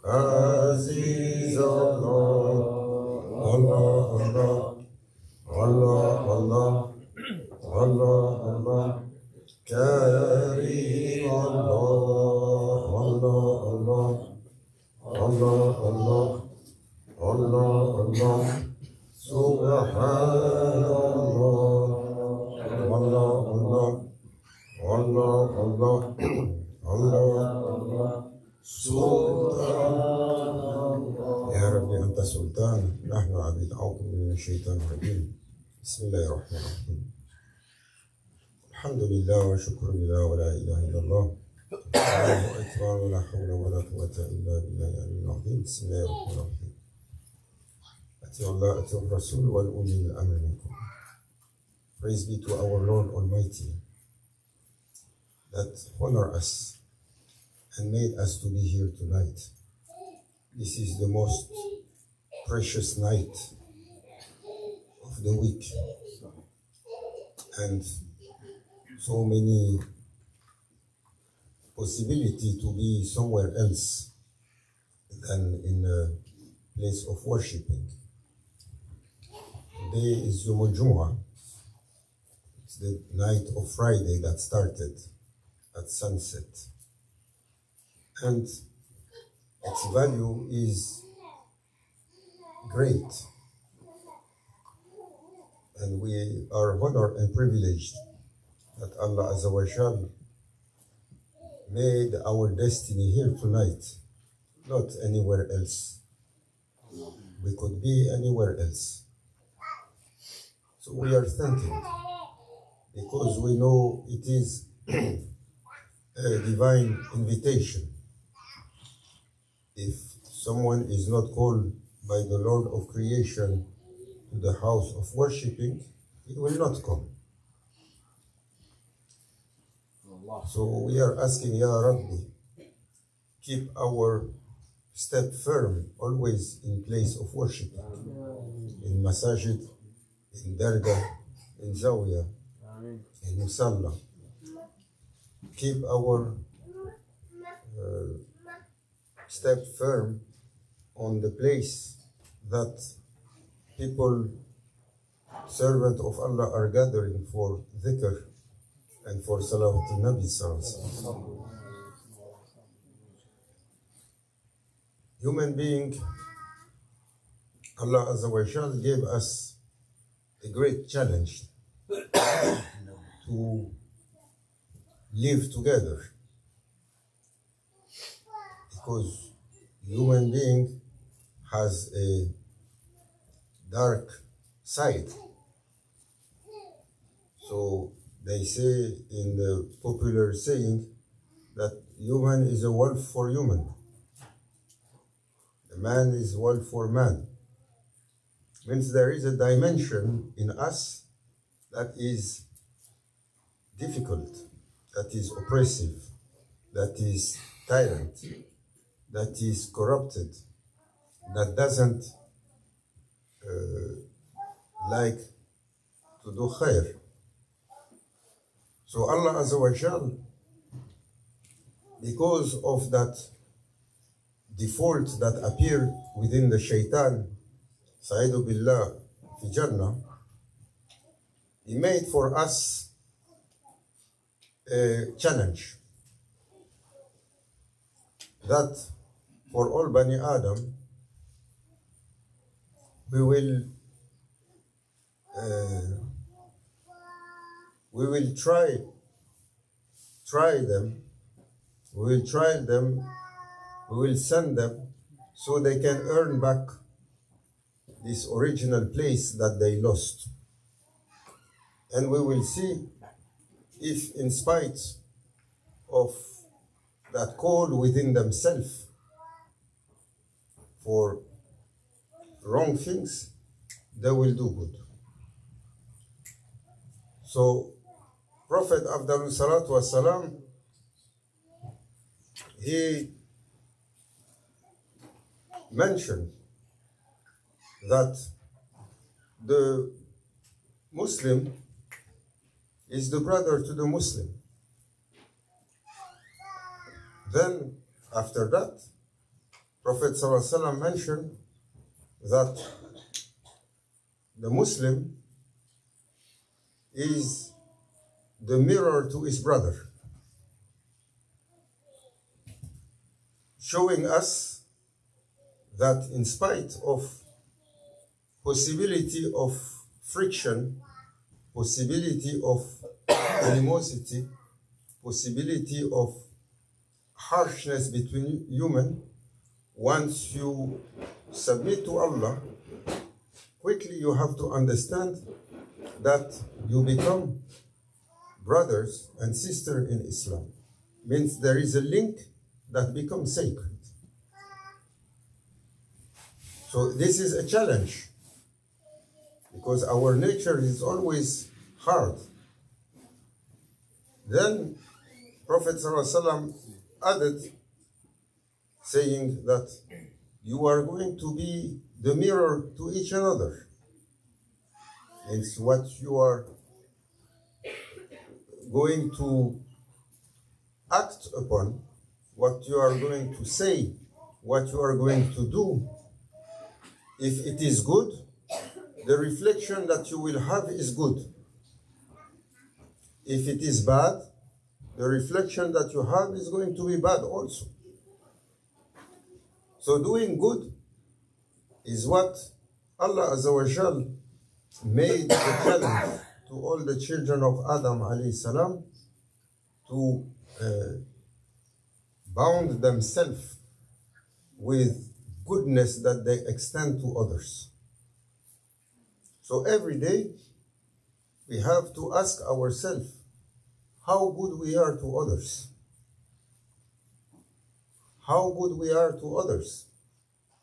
Aziz Allah, Allah, Allah, Allah, Allah, Allah, Allah, Kareem Allah, Allah, Allah, Allah, Allah, Allah, Allah, Subhanallah, Allah, Allah, Allah, Allah, Allah, Allah, Sultan. يا ربي أنت سلطان، نحن عبيد أعوذ من الشيطان الرجيم. بسم الله الرحمن الرحيم. الحمد لله وشكر لله ولا إله إلا الله. الله أكبر ولا حول ولا قوة إلا بالله العلي العظيم. بسم الله الرحمن الرحيم. أطيعوا الله أطيعوا الرسول والأولي الأمر منكم. Praise be to our Lord Almighty that honor us and made us to be here tonight. This is the most precious night of the week, and so many possibility to be somewhere else than in a place of worshiping. Today is Yom al-Jumu'ah. It's the night of Friday that started at sunset, and its value is great, and we are honored and privileged that Allah Azza wa Jal made our destiny here tonight, not anywhere else. We could be anywhere else. So we are thanking because we know it is a divine invitation. If someone is not called by the Lord of creation to the house of worshiping, he will not come. So we are asking, Ya Rabbi, keep our step firm always in place of worship, in masajid, in dargah, in zawiyah, in musalla. Keep our step firm on the place that people, servant of Allah, are gathering for dhikr and for salawat al-Nabi sallallahu alaihi wasallam. Human being, Allah Azza wa Jal gave us a great challenge to live together, because human being has a dark side. So they say in the popular saying that human is a wolf for human. The man is wolf for man. Means there is a dimension in us that is difficult, that is oppressive, that is tyrant, that is corrupted, that doesn't like to do khair. So Allah Azza wa Jal, because of that default that appeared within the shaitan, Sa'idu Billah fi Jannah, He made for us a challenge that for all Bani Adam, we will try them, we will send them so they can earn back this original place that they lost. And we will see if, in spite of that call within themselves for wrong things, they will do good. So Prophet Afdalus Salatu Wassalam, he mentioned that the Muslim is the brother to the Muslim. Then after that, Prophet ﷺ mentioned that the Muslim is the mirror to his brother, showing us that in spite of possibility of friction, possibility of animosity, possibility of harshness between human, once you submit to Allah, quickly you have to understand that you become brothers and sisters in Islam. Means there is a link that becomes sacred. So this is a challenge, because our nature is always hard. Then Prophet ﷺ added, saying that you are going to be the mirror to each other. It's what you are going to act upon, what you are going to say, what you are going to do. If it is good, the reflection that you will have is good. If it is bad, the reflection that you have is going to be bad also. So doing good is what Allah Azza wa Jal made the challenge to all the children of Adam alayhi salam to bound themselves with goodness that they extend to others. So every day we have to ask ourselves how good we are to others. How good we are to others.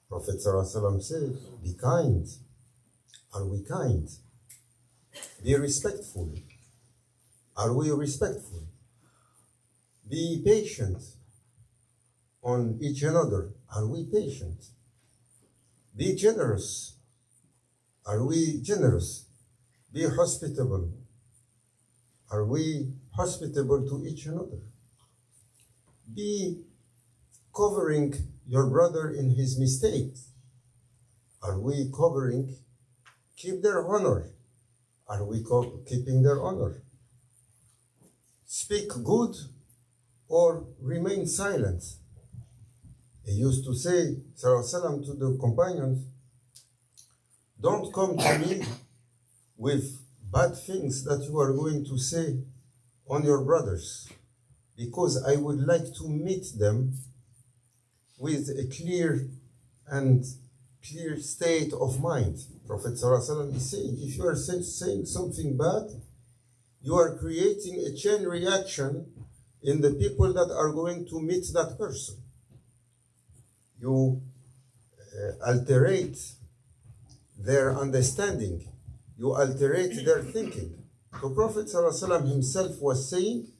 Prophet ﷺ said, be kind. Are we kind? Be respectful. Are we respectful? Be patient on each another. Are we patient? Be generous. Are we generous? Be hospitable. Are we hospitable to each other? Be covering your brother in his mistakes. Are we covering? Keep their honor. Are we keeping their honor? Speak good or remain silent. He used to say, Sallallahu to the companions, don't come to me with bad things that you are going to say on your brothers, because I would like to meet them with a clear state of mind. Prophet ﷺ is saying, if you are saying something bad, you are creating a chain reaction in the people that are going to meet that person. You alterate their understanding. You alterate their thinking. So Prophet ﷺ himself was saying,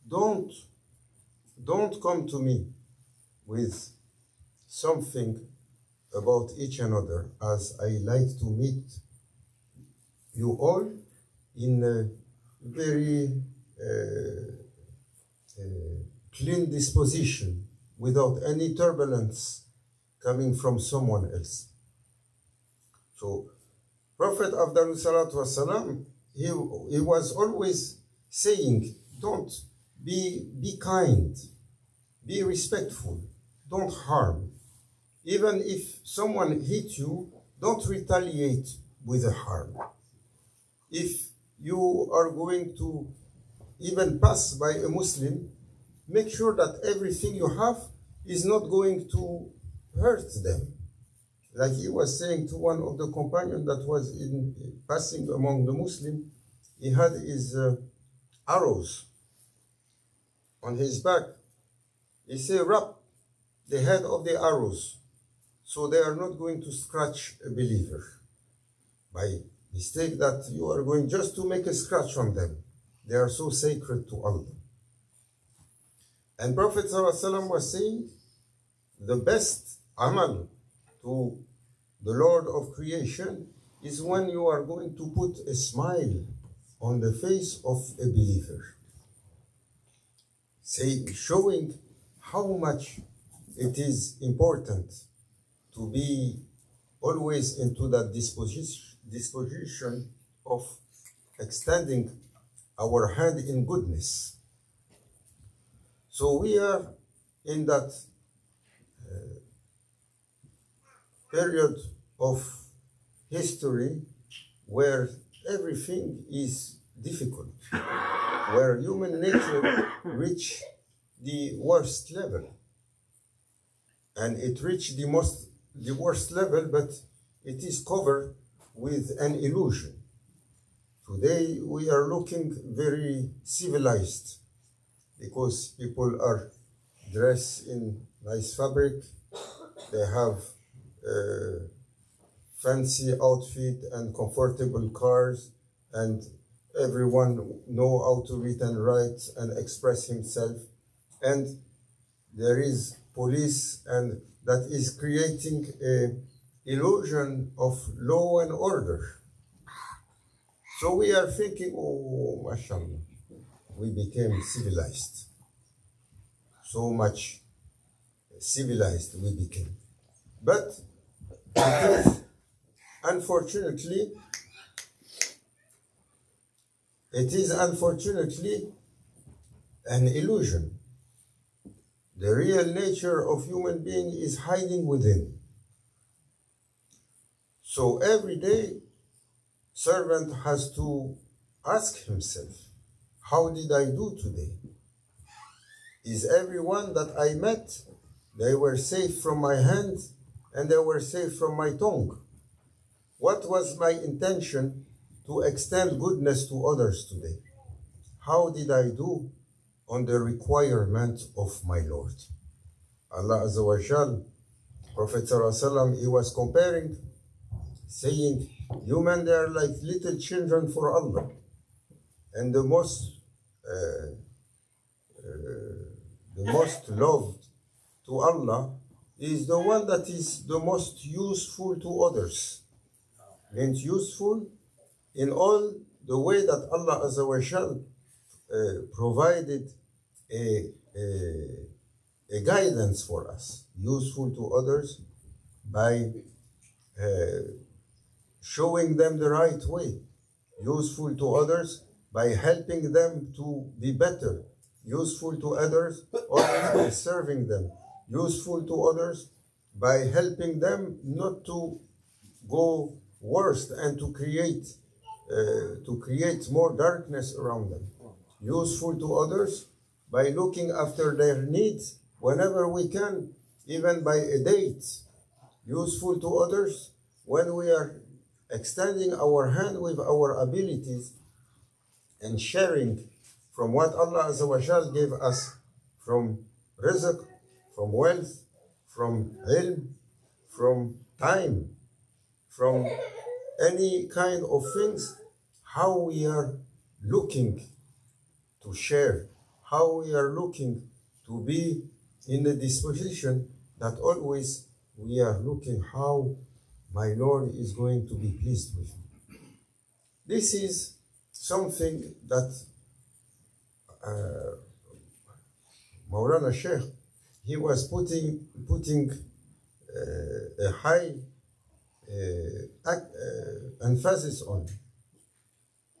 don't come to me with something about each another, as I like to meet you all in a very clean disposition, without any turbulence coming from someone else. So Prophet Afdalus Salatu Wasalam, he was always saying, don't be kind, be respectful, don't harm. Even if someone hit you, don't retaliate with a harm. If you are going to even pass by a Muslim, make sure that everything you have is not going to hurt them. Like he was saying to one of the companions that was passing among the Muslims, he had his arrows on his back. He said, wrap the head of the arrows so they are not going to scratch a believer by mistake, that you are going just to make a scratch on them. They are so sacred to Allah. And Prophet ﷺ was saying, the best amal to the Lord of creation is when you are going to put a smile on the face of a believer, showing how much it is important to be always into that disposition of extending our hand in goodness. So we are in that period of history where everything is difficult, where human nature reached the worst level. And it reached the worst level, but it is covered with an illusion. Today we are looking very civilized because people are dressed in nice fabric, they have fancy outfit and comfortable cars, and everyone know how to read and write and express himself. And there is police, and that is creating an illusion of law and order. So we are thinking, oh, mashallah, we became civilized. So much civilized we became. But it is, unfortunately, an illusion. The real nature of human being is hiding within. So every day, servant has to ask himself, how did I do today? Is everyone that I met, they were safe from my hand and they were safe from my tongue? What was my intention to extend goodness to others today? How did I do on the requirement of my Lord? Allah Azza wa Jal, Prophet ﷺ, he was comparing, saying, human, they are like little children for Allah. And the most loved to Allah is the one that is the most useful to others. Means useful in all the way that Allah Azza wa Jal provided a guidance for us. Useful to others by showing them the right way. Useful to others by helping them to be better. Useful to others always by serving them. Useful to others by helping them not to go worse and to create more darkness around them. Useful to others by looking after their needs whenever we can, even by a date. Useful to others when we are extending our hand with our abilities and sharing from what Allah Azza wa Jal gave us, from rizq, from wealth, from ilm, from time, from any kind of things, how we are looking to share, how we are looking to be in a disposition that always we are looking how my Lord is going to be pleased with me. This is something that Maulana Sheikh, he was putting a high emphasis on,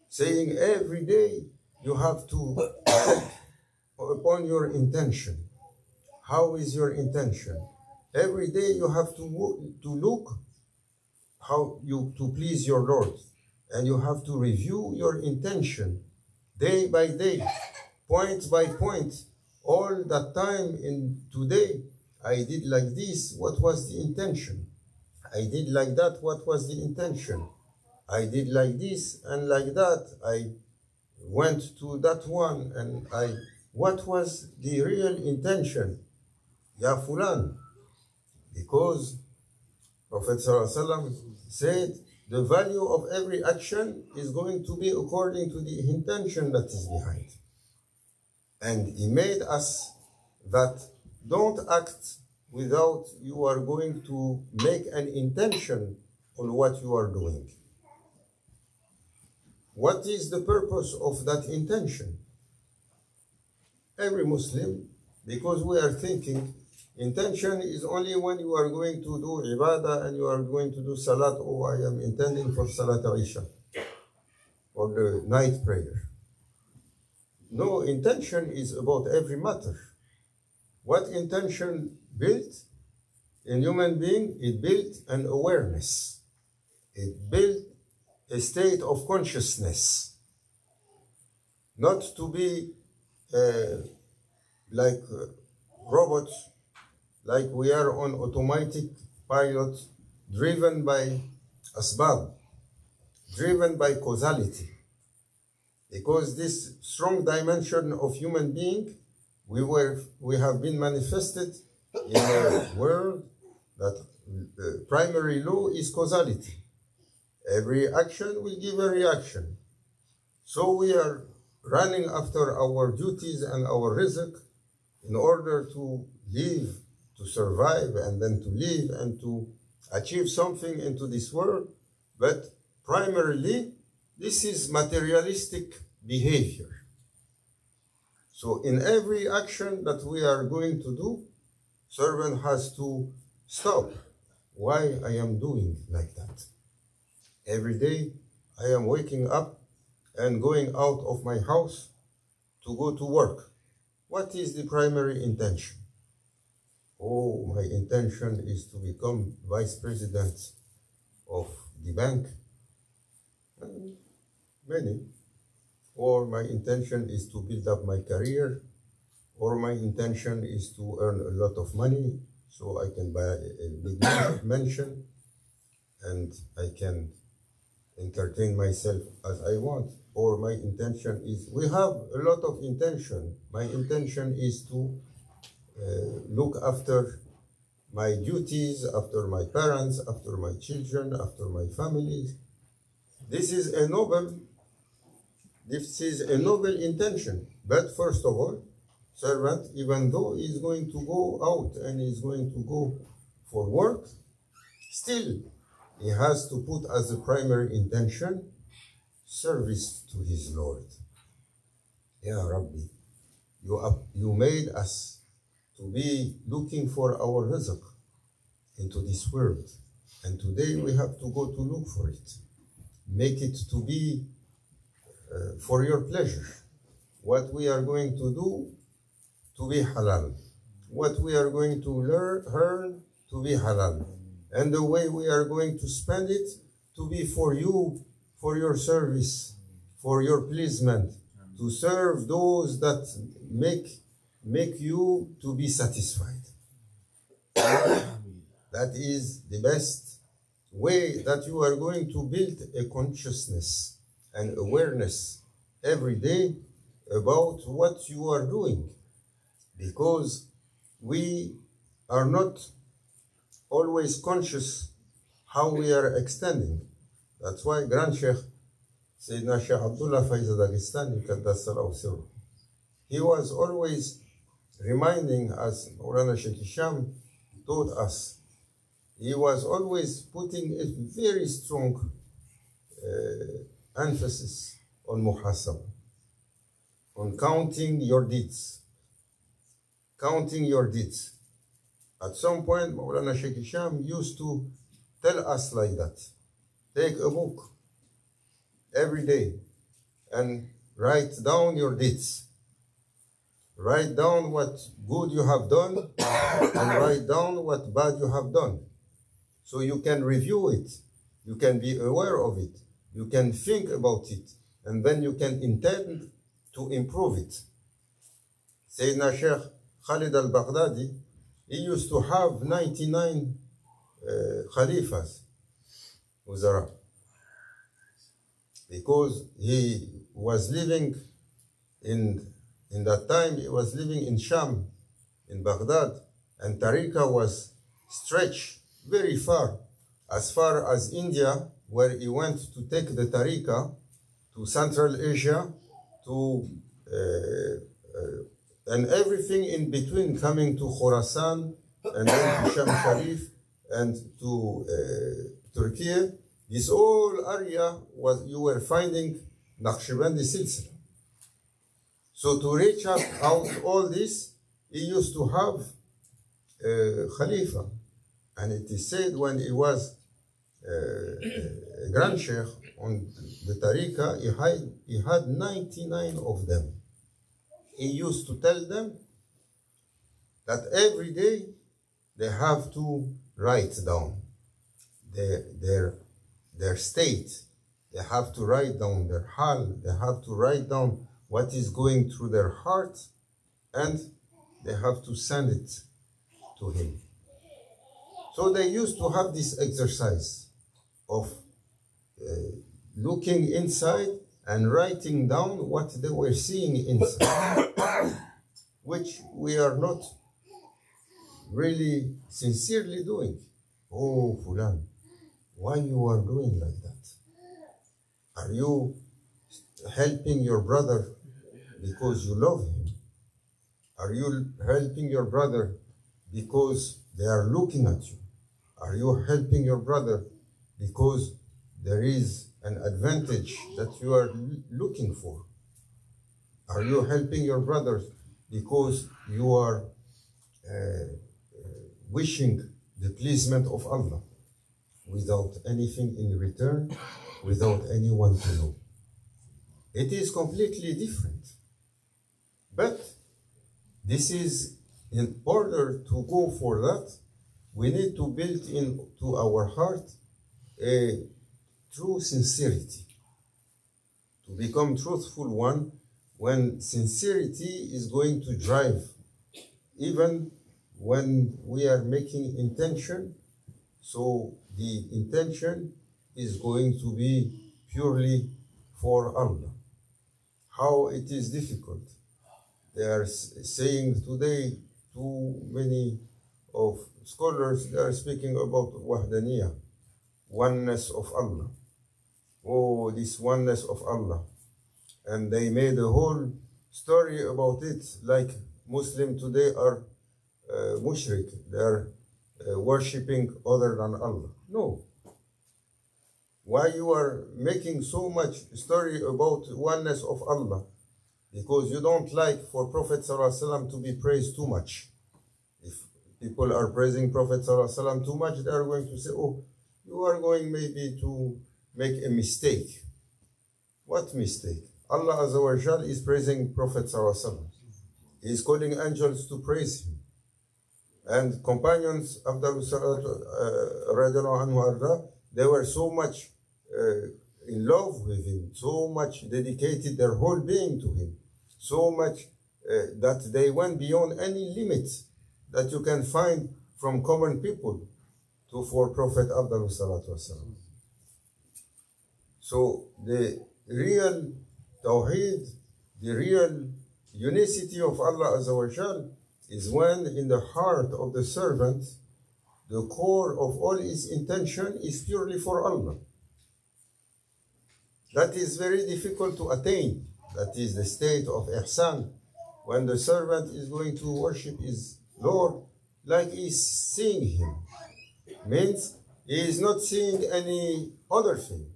saying every day you have to check upon your intention. How is your intention? Every day you have to look how you to please your Lord, and you have to review your intention day by day, point by point. All that time in today, I did like this, what was the intention? I did like that, what was the intention? I did like this and like that. I went to that one and what was the real intention? Ya Fulan. Because Prophet ﷺ said, the value of every action is going to be according to the intention that is behind. And he made us that don't act without you are going to make an intention on what you are doing. What is the purpose of that intention? Every Muslim, because we are thinking Intention is only when you are going to do ibadah and you are going to do salat. Oh, I am intending for salat Isha or the night prayer. No, intention is about every matter. What intention built in human being? It built an awareness. It built a state of consciousness. Not to be like robots, like we are on automatic pilot, driven by asbab, driven by causality. Because this strong dimension of human being, we have been manifested in a world that the primary law is causality. Every action will give a reaction. So we are running after our duties and our rizq in order to live, to survive, and then to live and to achieve something into this world. But primarily, this is materialistic behavior. So in every action that we are going to do, servant has to stop. Why I am doing like that? Every day I am waking up and going out of my house to go to work. What is the primary intention? Oh, my intention is to become vice president of the bank. Many. Or my intention is to build up my career. Or my intention is to earn a lot of money so I can buy a big mansion and I can entertain myself as I want. Or my intention is, we have a lot of intention. My intention is to look after my duties, after my parents, after my children, after my family. This is a noble intention. But first of all, servant, even though he's going to go out and he's going to go for work, still he has to put as a primary intention service to his Lord. Ya Rabbi, you made us to be looking for our rizq into this world. And today we have to go to look for it. Make it to be for your pleasure. What we are going to do to be halal. What we are going to earn to be halal. And the way we are going to spend it to be for you, for your service, for your pleasement, to serve those that make you to be satisfied. That is the best way that you are going to build a consciousness and awareness every day about what you are doing. Because we are not always conscious how we are extending. That's why Grand Sheikh, Sayyidina Sheikh Abdullah Faiz Dagestani, Qaddasallahu Sirruh, he was always reminding us, Maulana Sheikh Hisham taught us, he was always putting a very strong emphasis on muhasab, on counting your deeds. Counting your deeds. At some point, Maulana Sheikh Hisham used to tell us like that. Take a book every day and write down your deeds. Write down what good you have done and write down what bad you have done. So you can review it. You can be aware of it. You can think about it. And then you can intend to improve it. Sayyidina Sheikh Khalid al-Baghdadi, he used to have 99 Khalifas, Wuzara, because he was living in that time, he was living in Sham, in Baghdad, and Tariqa was stretched very far as India, where he went to take the Tariqa to Central Asia, to and everything in between, coming to Khorasan, and then to Sham Sharif, and to Turkey. This whole area you were finding Naqshbandi Silsila. So to reach out all this, he used to have Khalifa. And it is said when he was a grand sheikh on the tariqah, he had 99 of them. He used to tell them that every day they have to write down their state. They have to write down their hal. They have to write down what is going through their heart, and they have to send it to him. So they used to have this exercise of looking inside and writing down what they were seeing inside, which we are not really sincerely doing. Oh, Fulan, why you are doing like that? Are you helping your brother because you love him? Are you helping your brother because they are looking at you? Are you helping your brother because there is an advantage that you are looking for? Are you helping your brothers because you are wishing the pleasement of Allah without anything in return, without anyone to know? It is completely different. But this is, in order to go for that, we need to build into our heart a true sincerity, to become truthful one, when sincerity is going to drive, even when we are making intention, so the intention is going to be purely for Allah. How it is difficult. They are saying today, too many of scholars, they are speaking about wahdaniyah, oneness of Allah. Oh, this oneness of Allah. And they made a whole story about it, like Muslims today are mushrik. They are worshipping other than Allah. No. Why you are making so much story about oneness of Allah? Because you don't like for Prophet ﷺ to be praised too much. If people are praising Prophet ﷺ too much, they are going to say, oh, you are going maybe to make a mistake. What mistake? Allah Azza wa Jal is praising Prophet ﷺ. He is calling angels to praise him. And companions of the they were so much in love with him, so much dedicated their whole being to him, so much that they went beyond any limit that you can find from common people for Prophet Abdul Salatu Wasalam. So the real Tawheed, the real unicity of Allah Azza wa Jal is when in the heart of the servant, the core of all his intention is purely for Allah. That is very difficult to attain. That is the state of ihsan, when the servant is going to worship his Lord like he's seeing him. Means he is not seeing any other thing.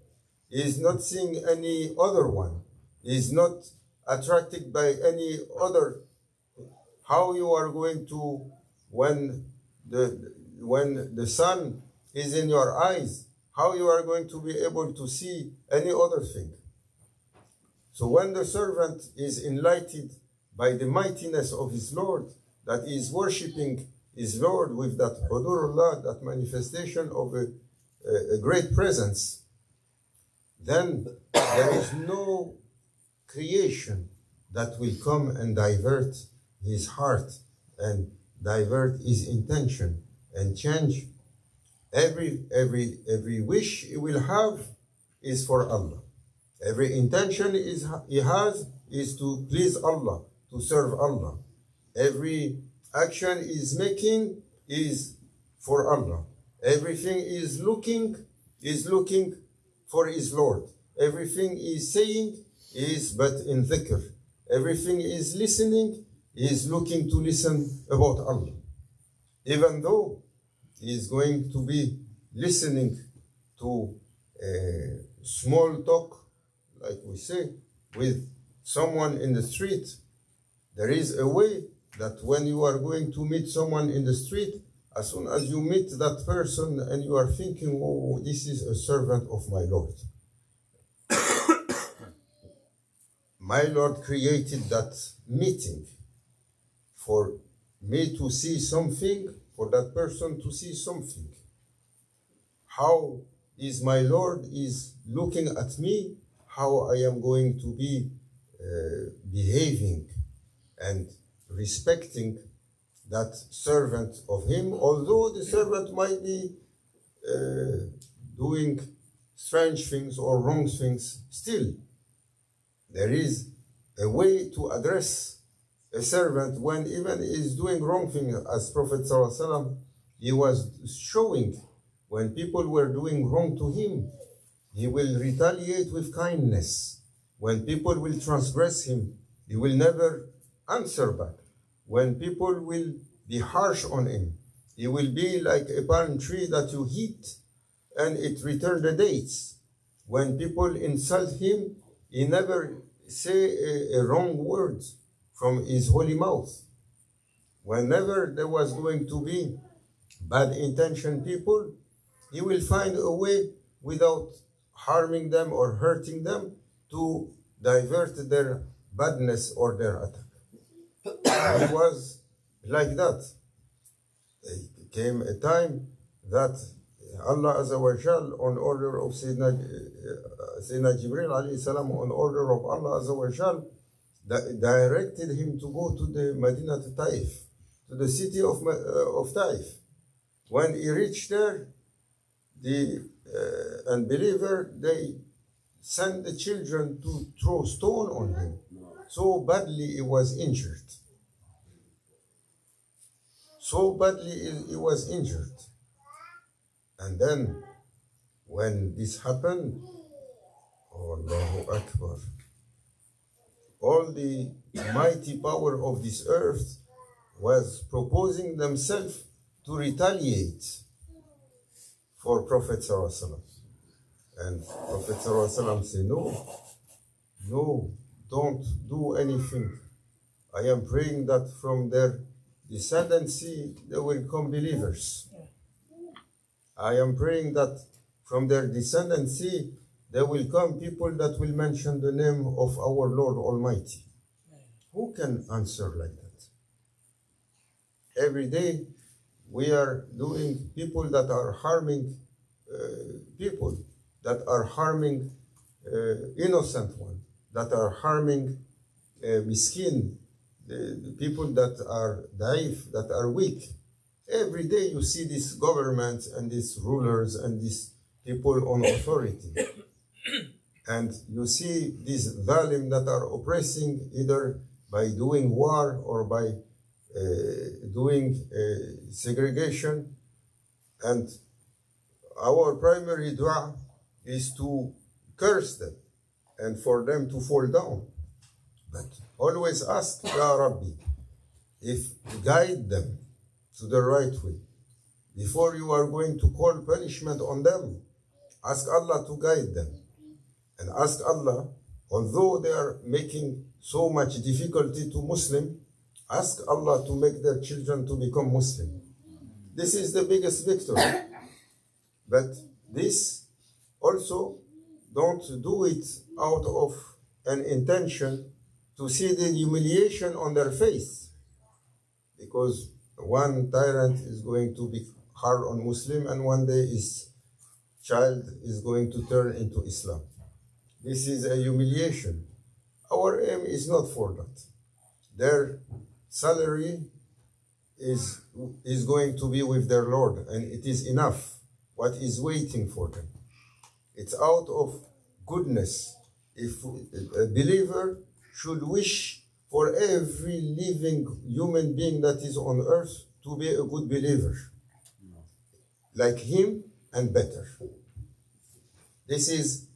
He is not seeing any other one. He is not attracted by any other. How you are going to, when the sun is in your eyes, how you are going to be able to see any other thing? So when the servant is enlightened by the mightiness of his Lord, that he is worshipping his Lord with that hudurullah, that manifestation of a great presence, then there is no creation that will come and divert his heart and divert his intention and change. Every wish he will have is for Allah. Every intention he has is to please Allah, to serve Allah. Every action he is making is for Allah. Everything is looking for his Lord. Everything he is saying is but in dhikr. Everything he is listening is looking to listen about Allah. Even though he is going to be listening to a small talk, like we say, with someone in the street, there is a way that when you are going to meet someone in the street, as soon as you meet that person and you are thinking, oh, this is a servant of my Lord. My Lord created that meeting for me to see something, for that person to see something. How is my Lord is looking at me, how I am going to be behaving and respecting that servant of him, although the servant might be doing strange things or wrong things, still there is a way to address a servant when even he is doing wrong things. As Prophet ﷺ, he was showing when people were doing wrong to him, he will retaliate with kindness. When people will transgress him, he will never answer back. When people will be harsh on him, he will be like a palm tree that you hit and it returns the dates. When people insult him, he never say a wrong word from his holy mouth. Whenever there was going to be bad intention people, he will find a way without harming them or hurting them to divert their badness or their attack. He was like that. There came a time that Allah Azza wa Jal, on order of Sayyidina Jibreel alayhi salam, on order of Allah Azza wa Jal, directed him to go to the Medina to Taif, to the city of Taif. When he reached there, the unbeliever, they sent the children to throw stone on him. So badly he was injured. So badly he was injured. And then, when this happened, oh, Allahu Akbar, all the mighty power of this earth was proposing themselves to retaliate for Prophet ﷺ. And Prophet ﷺ said, no, don't do anything. I am praying that from their descendancy they will come believers. I am praying that from their descendancy there will come people that will mention the name of our Lord Almighty. Who can answer like that? Every day we are doing people that are harming people, that are harming innocent ones, that are harming miskin, the people that are daif, that are weak. Every day you see these governments and these rulers and these people on authority. And you see these zalim that are oppressing either by doing war or by doing segregation. And our primary dua is to curse them and for them to fall down. But always ask, Ya Rabbi, if guide them to the right way. Before you are going to call punishment on them, ask Allah to guide them. And ask Allah, although they are making so much difficulty to Muslim, ask Allah to make their children to become Muslim. This is the biggest victory. But this also, don't do it out of an intention to see the humiliation on their face. Because one tyrant is going to be hard on Muslim and one day his child is going to turn into Islam. This is a humiliation. Our aim is not for that. Their salary is going to be with their Lord, and it is enough. What is waiting for them? It's out of goodness. If a believer should wish for every living human being that is on earth to be a good believer, like him and better. This is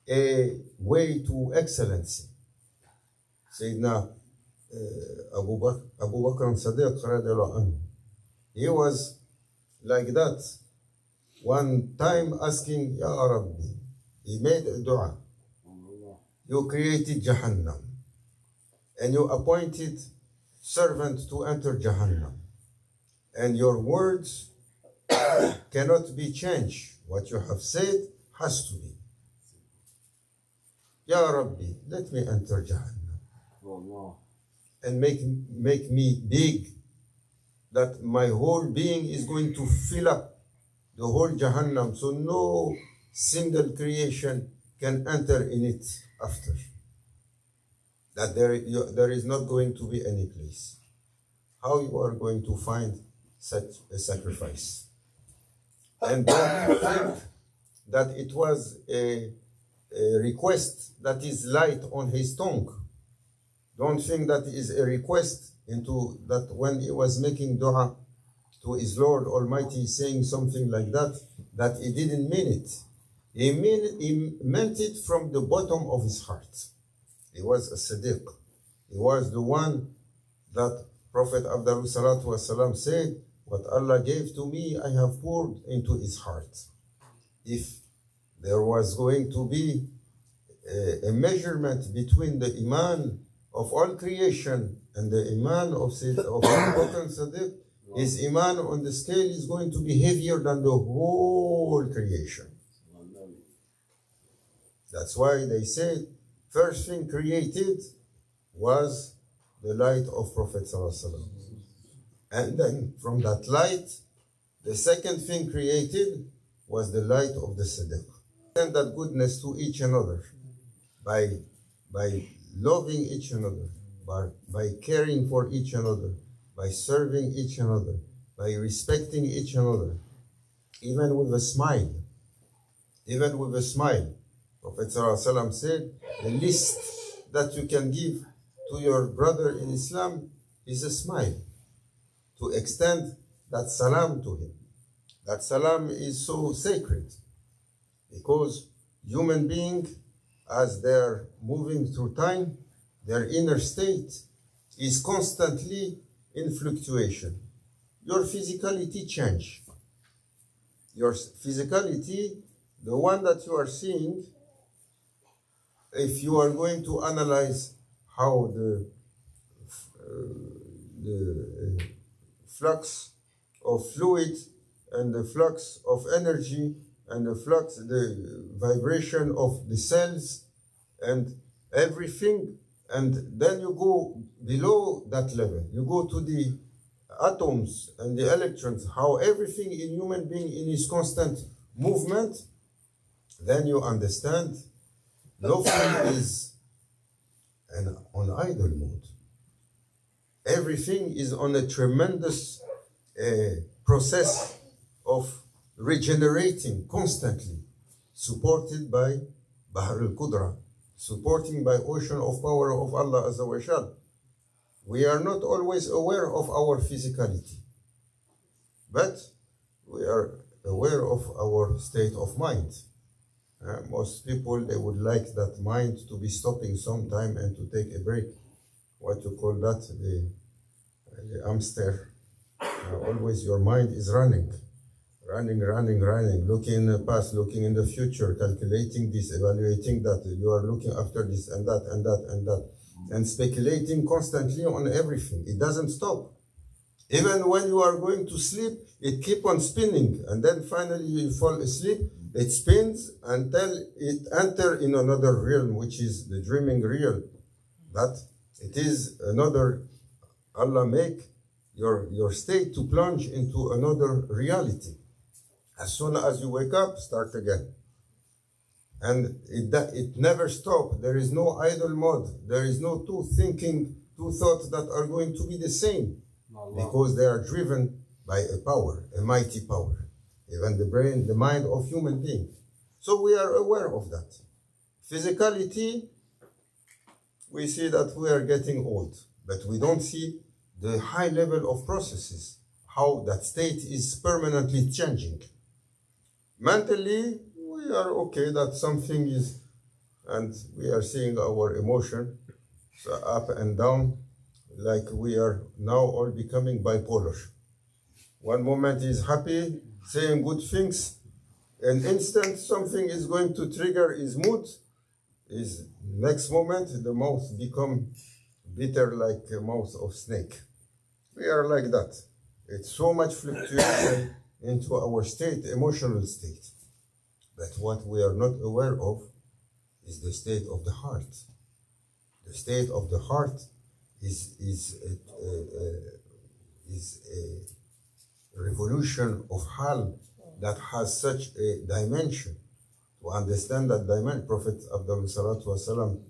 a way to excellency. Sayyidina Abu Bakr Sadiq radiallahu anhu, he was like that. One time asking, Ya Rabbi, he made a dua. You created Jahannam and you appointed servant to enter Jahannam. And your words cannot be changed. What you have said has to be. Ya Rabbi, let me enter Jahannam. Allah. And make me big, that my whole being is going to fill up the whole Jahannam, so no single creation can enter in it after. That there is not going to be any place. How you are going to find such a sacrifice? And don't you think that it was a request that is light on his tongue? Don't think that is a request into that when he was making dua to his Lord Almighty, saying something like that, that he didn't mean it. He meant it from the bottom of his heart. He was a Siddiq. He was the one that Prophet Abdul Salatu Wasalam said, what Allah gave to me, I have poured into his heart. If there was going to be a measurement between the Iman of all creation and the Iman of Abu Bakr Siddiq, his Iman on the scale is going to be heavier than the whole creation. That's why they say first thing created was the light of Prophet ﷺ. And then from that light, the second thing created was the light of the Siddiq. Send that goodness to each another by loving each another, by caring for each another, by serving each another, by respecting each another, even with a smile. Even with a smile. Prophet ﷺ said, the least that you can give to your brother in Islam is a smile. To extend that salam to him. That salam is so sacred because human beings, as they're moving through time, their inner state is constantly in fluctuation. Your physicality change. Your physicality, the one that you are seeing, if you are going to analyze how the flux of fluid and the flux of energy and the vibration of the cells and everything, and then you go below that level. You go to the atoms and the electrons, how everything in human being is constant movement, then you understand nothing is on idle mode. Everything is on a tremendous process of regenerating constantly, supported by Bahr al-Qudra, supporting by ocean of power of Allah Azza wa Jal. We are not always aware of our physicality, but we are aware of our state of mind. Most people, they would like that mind to be stopping sometime and to take a break. What you call that? The hamster. Always your mind is running, looking in the past, looking in the future, calculating this, evaluating that. You are looking after this and that and that and that, and speculating constantly on everything. It doesn't stop. Even when you are going to sleep, it keeps on spinning, and then finally you fall asleep. It spins until it enters in another realm, which is the dreaming realm. That it is another, Allah make your state to plunge into another reality. As soon as you wake up, start again. And it never stops. There is no idle mode. There is no two thoughts that are going to be the same. Because they are driven by a power, a mighty power. Even the brain, the mind of human being. So we are aware of that. Physicality, we see that we are getting old, but we don't see the high level of processes, how that state is permanently changing. Mentally, we are okay that something is, and we are seeing our emotion so up and down, like we are now all becoming bipolar. One moment is happy, saying good things, an instant something is going to trigger his mood, his next moment the mouth become bitter like a mouth of snake. We are like that. It's so much fluctuation into our state, emotional state. But what we are not aware of is the state of the heart. The state of the heart is a revolution of hal that has such a dimension. To understand that dimension, Prophet Abdul Salatu Wasalam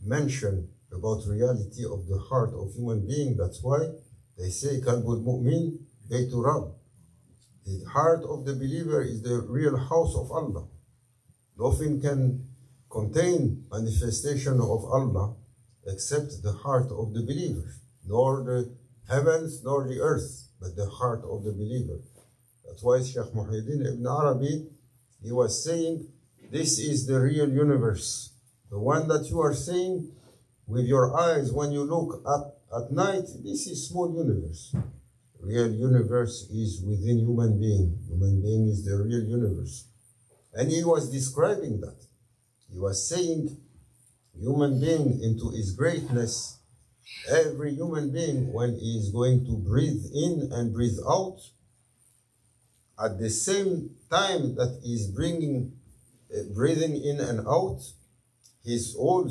mentioned about reality of the heart of human being. That's why they say, Qalbul Mu'min Baytu Rabb. The heart of the believer is the real house of Allah. Nothing can contain manifestation of Allah except the heart of the believer, nor the heavens nor the earth, but the heart of the believer. That's why Shaykh Muhyiddin Ibn Arabi, he was saying, this is the real universe. The one that you are seeing with your eyes when you look up at night, this is small universe. Real universe is within human being. Human being is the real universe. And he was describing that. He was saying, human being into his greatness, every human being, when he is going to breathe in and breathe out, at the same time that he is breathing in and out, his soul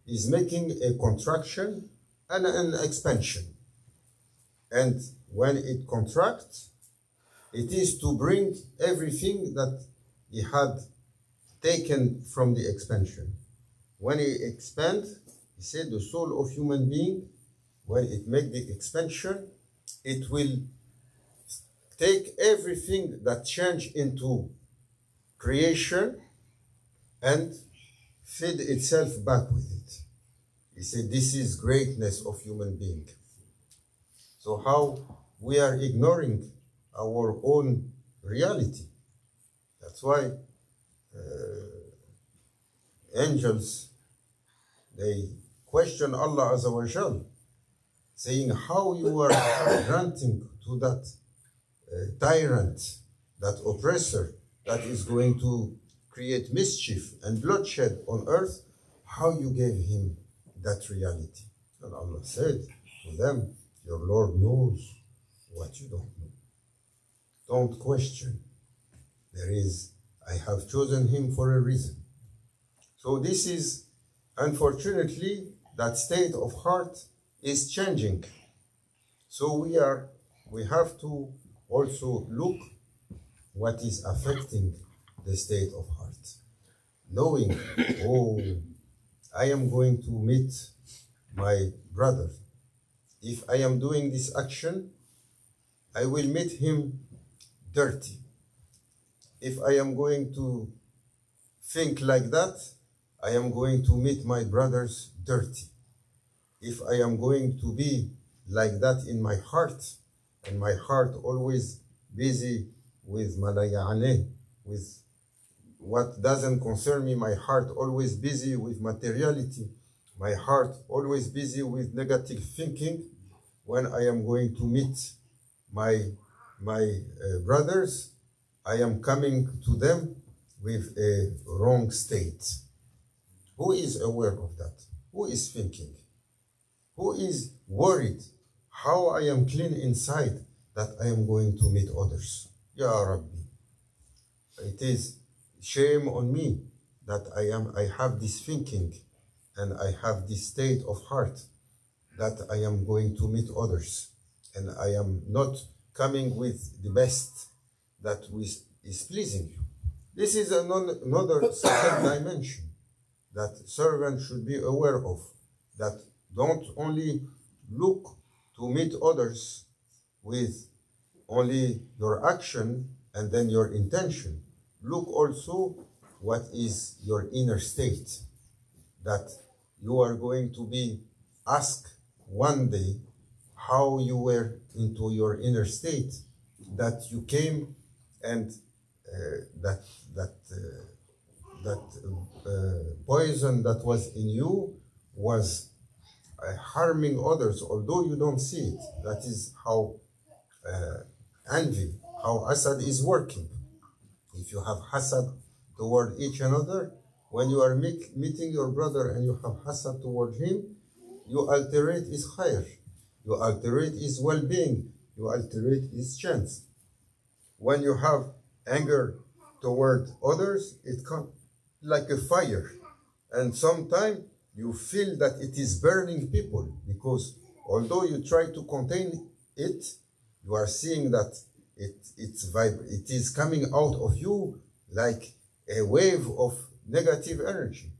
is making a contraction and an expansion. And when it contracts, it is to bring everything that he had taken from the expansion. When he expands, he said the soul of human being, when it makes the expansion, it will take everything that changed into creation and feed itself back with it. He said this is greatness of human being. So how we are ignoring our own reality. That's why angels, they question Allah Azza wa Jal, saying how you are granting to that tyrant, that oppressor, that is going to create mischief and bloodshed on earth, how you gave him that reality. And Allah said to them, your Lord knows what you don't know. Don't question. I have chosen him for a reason. So this is, unfortunately, that state of heart is changing. So we have to also look what is affecting the state of heart. Knowing, I am going to meet my brother. If I am doing this action, I will meet him dirty. If I am going to think like that, I am going to meet my brothers dirty. If I am going to be like that in my heart, and my heart always busy with malayane, with what doesn't concern me, my heart always busy with materiality, my heart always busy with negative thinking, when I am going to meet my brothers, I am coming to them with a wrong state. Who is aware of that? Who is thinking? Who is worried how I am clean inside that I am going to meet others? Ya Rabbi. It is shame on me that I have this thinking and I have this state of heart that I am going to meet others and I am not coming with the best that is pleasing you. This is another second dimension that servants should be aware of, that don't only look to meet others with only your action and then your intention. Look also what is your inner state, that you are going to be asked one day how you were into your inner state, that you came and that poison that was in you was harming others, although you don't see it. That is how envy, how hasad is working. If you have hasad toward each another, when you are meeting your brother and you have hasad toward him, you alterate his khair, you alterate his well-being, you alterate his chance. When you have anger toward others, it comes like a fire. And sometimes you feel that it is burning people, because although you try to contain it, you are seeing that it is coming out of you like a wave of negative energy.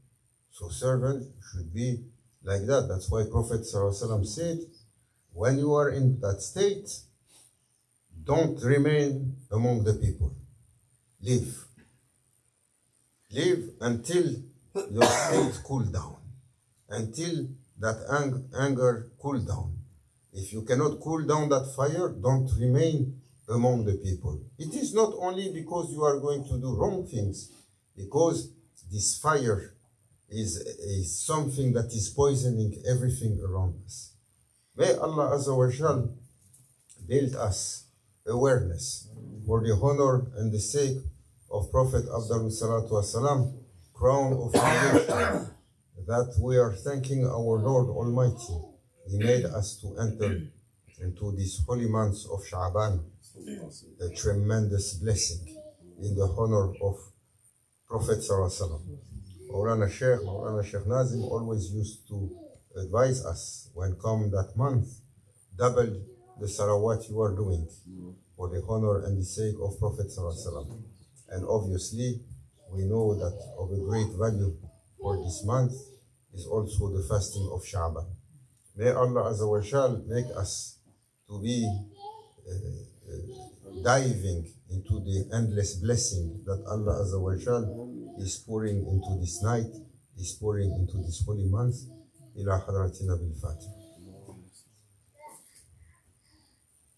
So servants should be like that. That's why Prophet ﷺ said, when you are in that state, don't remain among the people. Leave. Leave until your state cool down, until that anger cool down. If you cannot cool down that fire, don't remain among the people. It is not only because you are going to do wrong things, because this fire is something that is poisoning everything around us. May Allah Azza wa Jal build us awareness for the honor and the sake of Prophet Abdul Salatu Wasalam, crown of creation, that we are thanking our Lord Almighty. He made us to enter into these holy months of Sha'ban, a tremendous blessing in the honor of Prophet Sallallahu Alaihi Wasallam. Maulana Sheikh Nazim always used to advise us, when come that month, double the salawat you are doing for the honor and the sake of Prophet Sallallahu Alaihi Wasallam. And obviously, we know that of a great value for this month is also the fasting of Sha'ban. May Allah Azza wa Jal make us to be diving into the endless blessing that Allah Azza wa Jal is pouring into this night, is pouring into this holy month. Ila hadratina bil Fatiha.